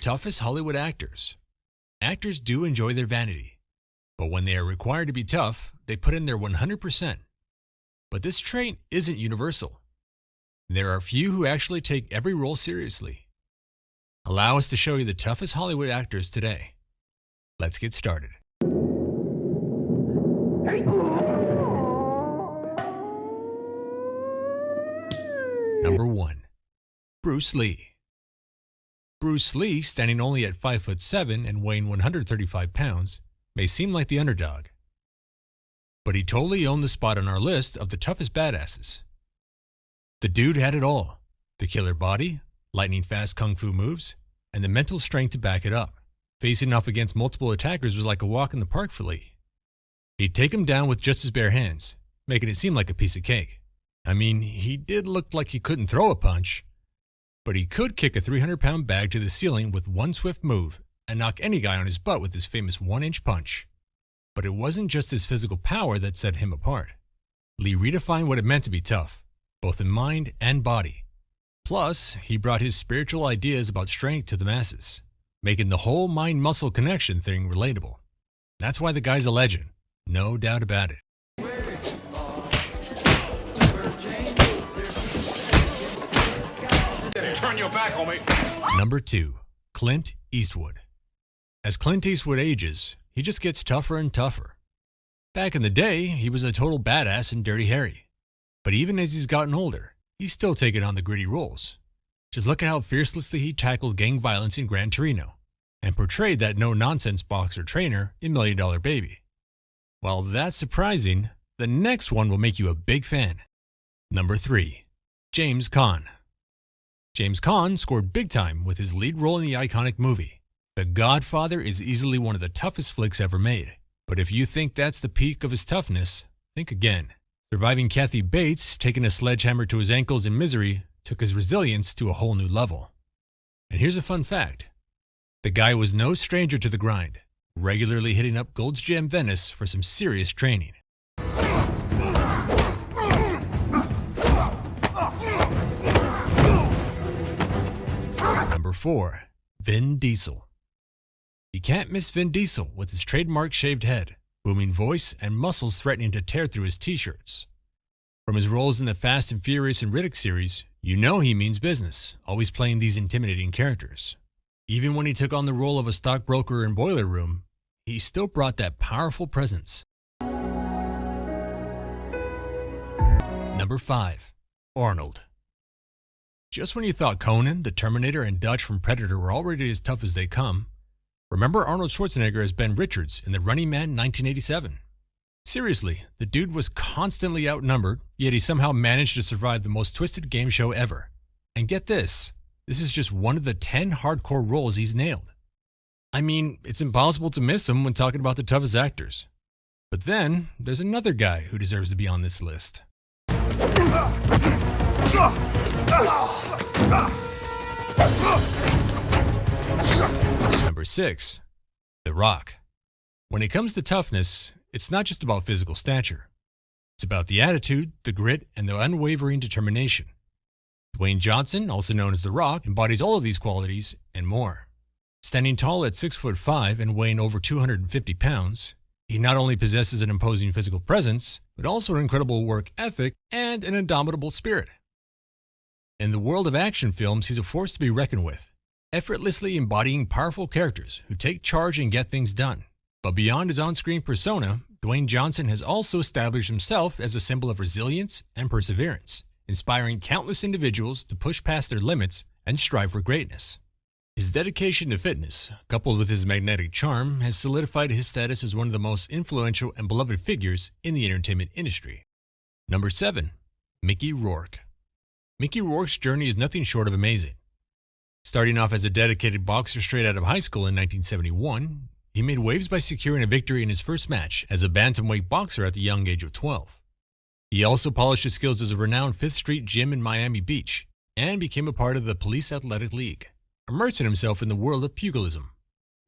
Toughest Hollywood actors. Actors do enjoy their vanity, but when they are required to be tough, they put in their 100%. But this trait isn't universal. There are few who actually take every role seriously. Allow us to show you the toughest Hollywood actors today. Let's get started. Number 1. Bruce Lee. Bruce Lee, standing only at 5'7" and weighing 135 pounds, may seem like the underdog. But he totally owned the spot on our list of the toughest badasses. The dude had it all: the killer body, lightning-fast kung fu moves, and the mental strength to back it up. Facing off against multiple attackers was like a walk in the park for Lee. He'd take him down with just his bare hands, making it seem like a piece of cake. I mean, he did look like he couldn't throw a punch, but he could kick a 300-pound bag to the ceiling with one swift move and knock any guy on his butt with his famous 1-inch punch. But it wasn't just his physical power that set him apart. Lee redefined what it meant to be tough, both in mind and body. Plus, he brought his spiritual ideas about strength to the masses, making the whole mind-muscle connection thing relatable. That's why the guy's a legend, no doubt about it. Turn your back on me. Number 2. Clint Eastwood. As Clint Eastwood ages, he just gets tougher and tougher. Back in the day, he was a total badass in Dirty Harry. But even as he's gotten older, he's still taking on the gritty roles. Just look at how fearlessly he tackled gang violence in Gran Torino and portrayed that no-nonsense boxer trainer in $1 Million Baby. While that's surprising, the next one will make you a big fan. Number 3. James Caan. James Caan scored big time with his lead role in the iconic movie. The Godfather is easily one of the toughest flicks ever made. But if you think that's the peak of his toughness, think again. Surviving Kathy Bates, taking a sledgehammer to his ankles in Misery, took his resilience to a whole new level. And here's a fun fact. The guy was no stranger to the grind, regularly hitting up Gold's Gym Venice for some serious training. Number 4. Vin Diesel. You can't miss Vin Diesel with his trademark shaved head, booming voice, and muscles threatening to tear through his t-shirts. From his roles in the Fast and Furious and Riddick series, you know he means business, always playing these intimidating characters. Even when he took on the role of a stockbroker in Boiler Room, he still brought that powerful presence. Number 5. Arnold. Just when you thought Conan, the Terminator, and Dutch from Predator were already as tough as they come, remember Arnold Schwarzenegger as Ben Richards in The Running Man 1987. Seriously, the dude was constantly outnumbered, yet he somehow managed to survive the most twisted game show ever. And get this is just one of the 10 hardcore roles he's nailed. I mean, it's impossible to miss him when talking about the toughest actors. But then, there's another guy who deserves to be on this list. Number 6. The Rock. When it comes to toughness, it's not just about physical stature. It's about the attitude, the grit, and the unwavering determination. Dwayne Johnson, also known as The Rock, embodies all of these qualities and more. Standing tall at 6'5" and weighing over 250 pounds, he not only possesses an imposing physical presence, but also an incredible work ethic and an indomitable spirit. In the world of action films, he's a force to be reckoned with, effortlessly embodying powerful characters who take charge and get things done. But beyond his on-screen persona, Dwayne Johnson has also established himself as a symbol of resilience and perseverance, inspiring countless individuals to push past their limits and strive for greatness. His dedication to fitness, coupled with his magnetic charm, has solidified his status as one of the most influential and beloved figures in the entertainment industry. Number 7. Mickey Rourke. Mickey Rourke's journey is nothing short of amazing. Starting off as a dedicated boxer straight out of high school in 1971, he made waves by securing a victory in his first match as a bantamweight boxer at the young age of 12. He also polished his skills as a renowned Fifth Street gym in Miami Beach and became a part of the Police Athletic League, immersing himself in the world of pugilism,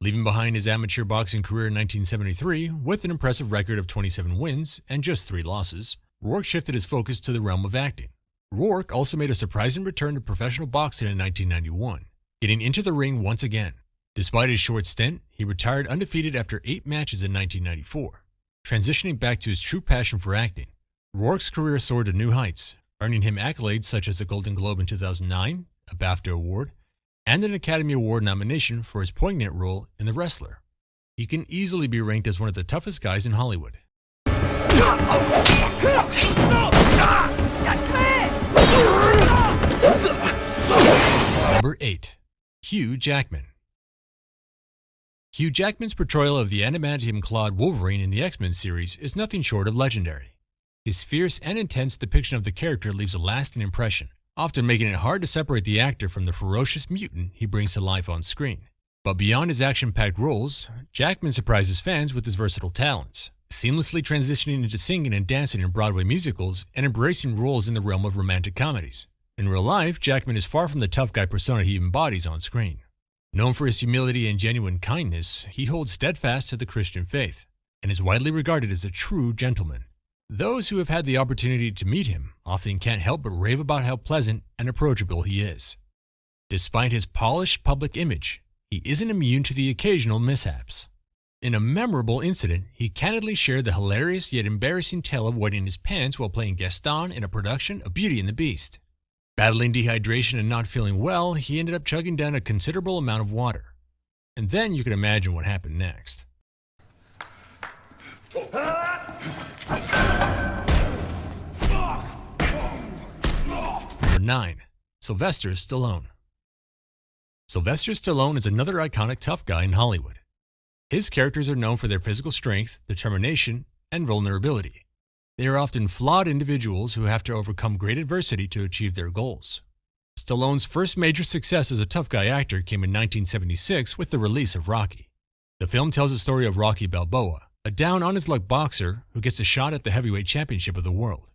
leaving behind his amateur boxing career in 1973 with an impressive record of 27 wins and just 3 losses. Rourke shifted his focus to the realm of acting. Rourke also made a surprising return to professional boxing in 1991, getting into the ring once again. Despite his short stint, he retired undefeated after 8 matches in 1994, transitioning back to his true passion for acting. Rourke's career soared to new heights, earning him accolades such as a Golden Globe in 2009, a BAFTA award, and an Academy Award nomination for his poignant role in The Wrestler. He can easily be ranked as one of the toughest guys in Hollywood. Number 8. Hugh Jackman. Hugh Jackman's portrayal of the adamantium-clawed Wolverine in the X-Men series is nothing short of legendary. His fierce and intense depiction of the character leaves a lasting impression, often making it hard to separate the actor from the ferocious mutant he brings to life on screen. But beyond his action-packed roles, Jackman surprises fans with his versatile talents, seamlessly transitioning into singing and dancing in Broadway musicals and embracing roles in the realm of romantic comedies. In real life, Jackman is far from the tough guy persona he embodies on screen. Known for his humility and genuine kindness, he holds steadfast to the Christian faith and is widely regarded as a true gentleman. Those who have had the opportunity to meet him often can't help but rave about how pleasant and approachable he is. Despite his polished public image, he isn't immune to the occasional mishaps. In a memorable incident, he candidly shared the hilarious yet embarrassing tale of wetting his pants while playing Gaston in a production of Beauty and the Beast. Battling dehydration and not feeling well, he ended up chugging down a considerable amount of water. And then you can imagine what happened next. Number 9. Sylvester Stallone. Sylvester Stallone is another iconic tough guy in Hollywood. His characters are known for their physical strength, determination, and vulnerability. They are often flawed individuals who have to overcome great adversity to achieve their goals. Stallone's first major success as a tough guy actor came in 1976 with the release of Rocky. The film tells the story of Rocky Balboa, a down-on-his-luck boxer who gets a shot at the heavyweight championship of the world.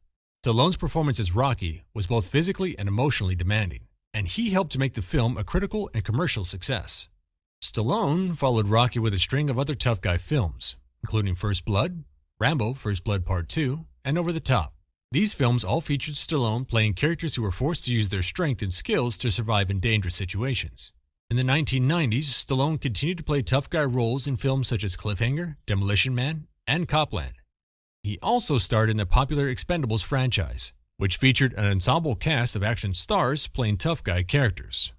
Stallone's performance as Rocky was both physically and emotionally demanding, and he helped to make the film a critical and commercial success. Stallone followed Rocky with a string of other tough guy films, including First Blood, Rambo: First Blood Part 2, and Over the Top. These films all featured Stallone playing characters who were forced to use their strength and skills to survive in dangerous situations. In the 1990s, Stallone continued to play tough guy roles in films such as Cliffhanger, Demolition Man, and Copland. He also starred in the popular Expendables franchise, which featured an ensemble cast of action stars playing tough guy characters.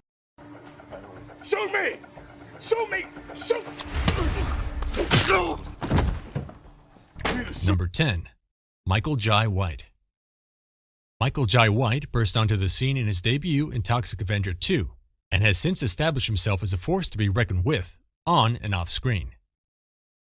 Shoot me! Shoot me! Shoot! Number 10. Michael Jai White. Michael Jai White burst onto the scene in his debut in Toxic Avenger 2 and has since established himself as a force to be reckoned with, on and off screen.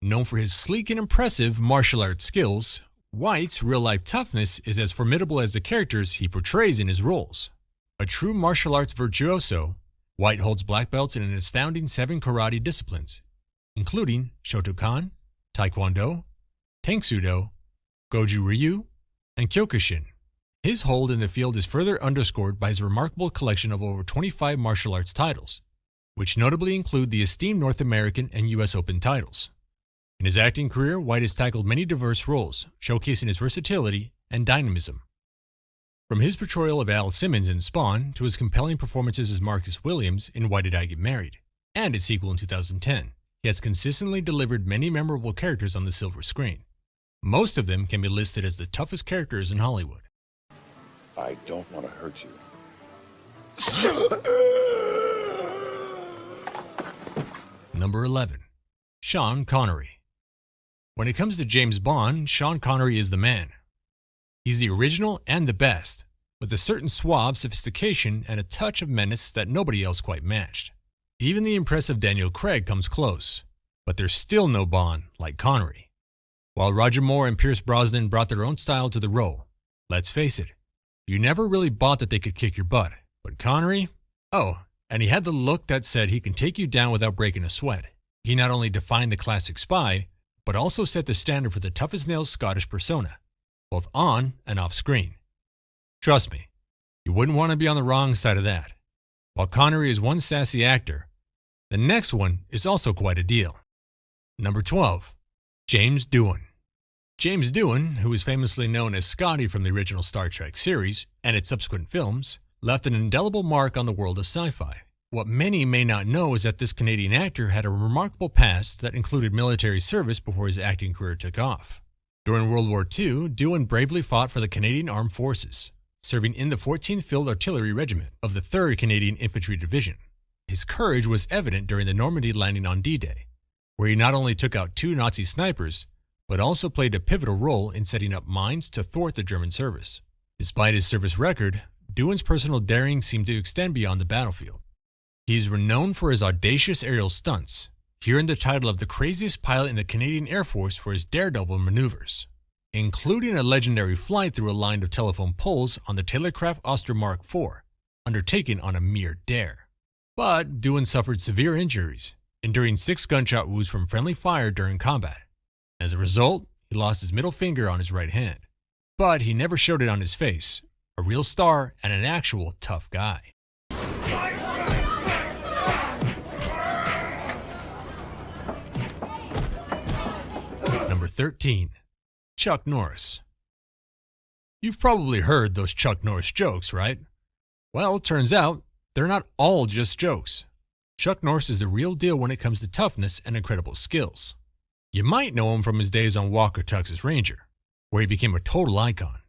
Known for his sleek and impressive martial arts skills, White's real-life toughness is as formidable as the characters he portrays in his roles. A true martial arts virtuoso, White holds black belts in an astounding 7 karate disciplines, including Shotokan, Taekwondo, Tangsudo, Goju Ryu, and Kyokushin. His hold in the field is further underscored by his remarkable collection of over 25 martial arts titles, which notably include the esteemed North American and U.S. Open titles. In his acting career, White has tackled many diverse roles, showcasing his versatility and dynamism. From his portrayal of Al Simmons in Spawn to his compelling performances as Marcus Williams in Why Did I Get Married, and its sequel in 2010, he has consistently delivered many memorable characters on the silver screen. Most of them can be listed as the toughest characters in Hollywood. I don't want to hurt you. Number 11. Sean Connery. When it comes to James Bond, Sean Connery is the man. He's the original and the best, with a certain suave sophistication and a touch of menace that nobody else quite matched. Even the impressive Daniel Craig comes close, but there's still no Bond like Connery. While Roger Moore and Pierce Brosnan brought their own style to the role, let's face it, you never really bought that they could kick your butt. But Connery? Oh, and he had the look that said he can take you down without breaking a sweat. He not only defined the classic spy, but also set the standard for the tough-as-nails Scottish persona, both on and off screen. Trust me, you wouldn't want to be on the wrong side of that. While Connery is one sassy actor, the next one is also quite a deal. Number 12. James Duan. James Duan, who is famously known as Scotty from the original Star Trek series and its subsequent films, left an indelible mark on the world of sci-fi. What many may not know is that this Canadian actor had a remarkable past that included military service before his acting career took off. During World War II, Duan bravely fought for the Canadian Armed Forces, serving in the 14th Field Artillery Regiment of the 3rd Canadian Infantry Division. His courage was evident during the Normandy landing on D-Day, where he not only took out 2 Nazi snipers, but also played a pivotal role in setting up mines to thwart the German service. Despite his service record, Duan's personal daring seemed to extend beyond the battlefield. He is renowned for his audacious aerial stunts, here in the title of the craziest pilot in the Canadian Air Force for his daredevil maneuvers, including a legendary flight through a line of telephone poles on the Taylorcraft Oster Mark IV, undertaken on a mere dare. But Duan suffered severe injuries, enduring 6 gunshot wounds from friendly fire during combat. As a result, he lost his middle finger on his right hand. But he never showed it on his face, a real star and an actual tough guy. Number 13. Chuck Norris. You've probably heard those Chuck Norris jokes, right? Well, it turns out they're not all just jokes. Chuck Norris is the real deal when it comes to toughness and incredible skills. You might know him from his days on Walker, Texas Ranger, where he became a total icon.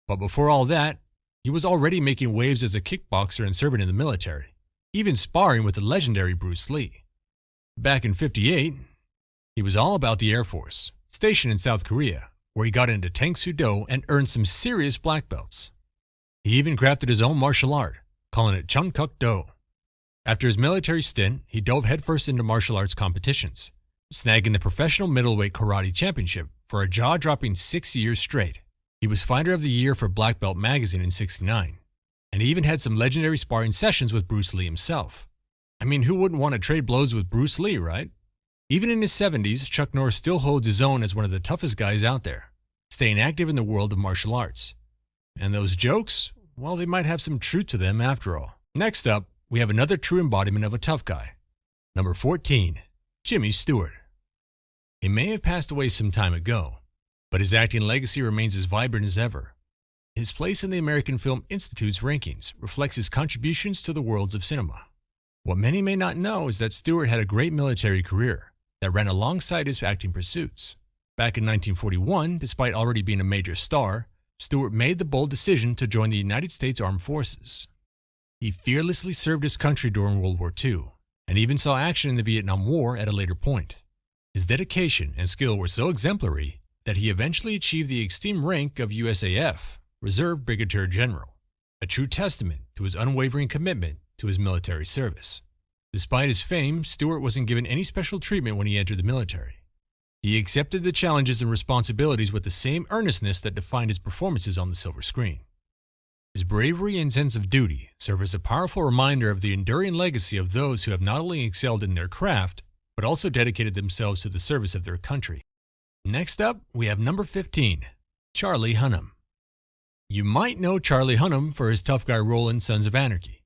But before all that, he was already making waves as a kickboxer and serving in the military, even sparring with the legendary Bruce Lee. Back in '58, he was all about the Air Force, stationed in South Korea, where he got into Tang Soo Do and earned some serious black belts. He even crafted his own martial art, calling it Chung Kuk Do. After his military stint, he dove headfirst into martial arts competitions, snagging the Professional Middleweight Karate Championship for a jaw-dropping 6 years straight. He was Fighter of the Year for Black Belt magazine in '69, and he even had some legendary sparring sessions with Bruce Lee himself. I mean, who wouldn't want to trade blows with Bruce Lee, right? Even in his 70s, Chuck Norris still holds his own as one of the toughest guys out there, staying active in the world of martial arts. And those jokes, well, they might have some truth to them after all. Next up, we have another true embodiment of a tough guy. Number 14, Jimmy Stewart. He may have passed away some time ago, but his acting legacy remains as vibrant as ever. His place in the American Film Institute's rankings reflects his contributions to the worlds of cinema. What many may not know is that Stewart had a great military career that ran alongside his acting pursuits. Back in 1941, despite already being a major star, Stewart made the bold decision to join the United States Armed Forces. He fearlessly served his country during World War II, and even saw action in the Vietnam War at a later point. His dedication and skill were so exemplary that he eventually achieved the esteemed rank of USAF, Reserve Brigadier General, a true testament to his unwavering commitment to his military service. Despite his fame, Stewart wasn't given any special treatment when he entered the military. He accepted the challenges and responsibilities with the same earnestness that defined his performances on the silver screen. His bravery and sense of duty serve as a powerful reminder of the enduring legacy of those who have not only excelled in their craft, but also dedicated themselves to the service of their country. Next up, we have number 15, Charlie Hunnam. You might know Charlie Hunnam for his tough guy role in Sons of Anarchy,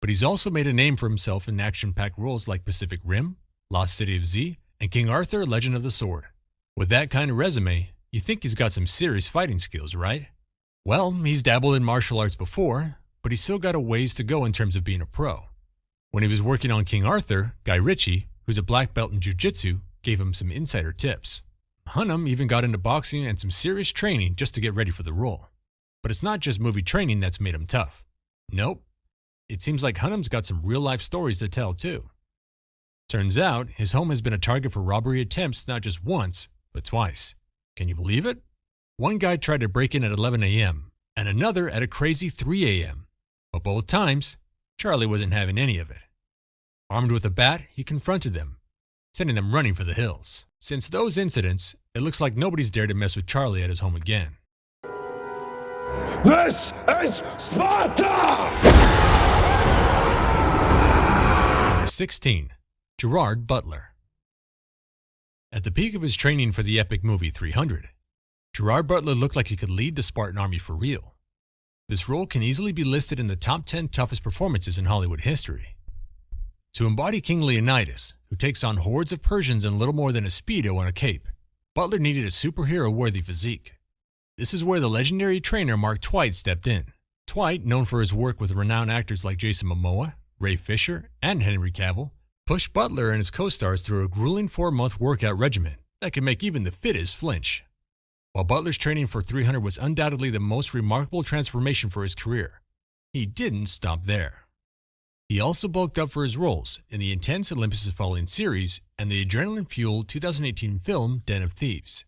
but he's also made a name for himself in action-packed roles like Pacific Rim, Lost City of Z, and King Arthur, Legend of the Sword. With that kind of resume, you think he's got some serious fighting skills, right? Well, he's dabbled in martial arts before, but he's still got a ways to go in terms of being a pro. When he was working on King Arthur, Guy Ritchie, who's a black belt in jiu-jitsu, gave him some insider tips. Hunnam even got into boxing and some serious training just to get ready for the role. But it's not just movie training that's made him tough. Nope. It seems like Hunnam's got some real-life stories to tell, too. Turns out, his home has been a target for robbery attempts not just once, but twice. Can you believe it? One guy tried to break in at 11 a.m., and another at a crazy 3 a.m. But both times, Charlie wasn't having any of it. Armed with a bat, he confronted them, sending them running for the hills. Since those incidents, it looks like nobody's dared to mess with Charlie at his home again. This is Sparta! Number 16, Gerard Butler. At the peak of his training for the epic movie 300, Gerard Butler looked like he could lead the Spartan army for real. This role can easily be listed in the top 10 toughest performances in Hollywood history. To embody King Leonidas, who takes on hordes of Persians in little more than a Speedo and a cape, Butler needed a superhero-worthy physique. This is where the legendary trainer Mark Twight stepped in. Twight, known for his work with renowned actors like Jason Momoa, Ray Fisher, and Henry Cavill pushed Butler and his co-stars through a grueling 4-month workout regimen that could make even the fittest flinch. While Butler's training for 300 was undoubtedly the most remarkable transformation for his career, he didn't stop there. He also bulked up for his roles in the intense Olympus Has Fallen series and the adrenaline-fueled 2018 film Den of Thieves.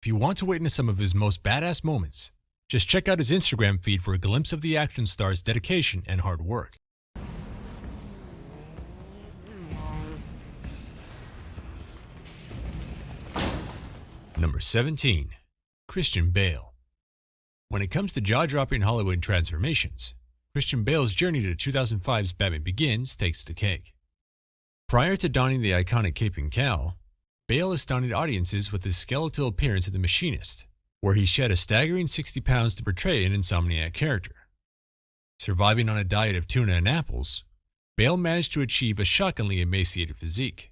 If you want to witness some of his most badass moments, just check out his Instagram feed for a glimpse of the action star's dedication and hard work. Number 17. Christian Bale. When it comes to jaw-dropping Hollywood transformations, Christian Bale's journey to 2005's Batman Begins takes the cake. Prior to donning the iconic cape and cowl, Bale astounded audiences with his skeletal appearance in The Machinist, where he shed a staggering 60 pounds to portray an insomniac character. Surviving on a diet of tuna and apples, Bale managed to achieve a shockingly emaciated physique.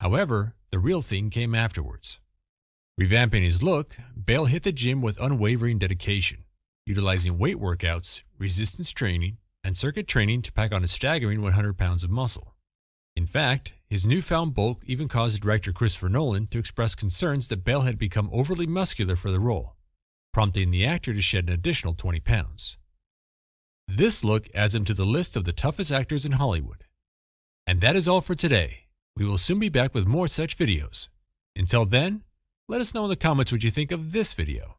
However, the real thing came afterwards. Revamping his look, Bale hit the gym with unwavering dedication, utilizing weight workouts, resistance training, and circuit training to pack on a staggering 100 pounds of muscle. In fact, his newfound bulk even caused director Christopher Nolan to express concerns that Bale had become overly muscular for the role, prompting the actor to shed an additional 20 pounds. This look adds him to the list of the toughest actors in Hollywood. And that is all for today. We will soon be back with more such videos. Until then, let us know in the comments what you think of this video.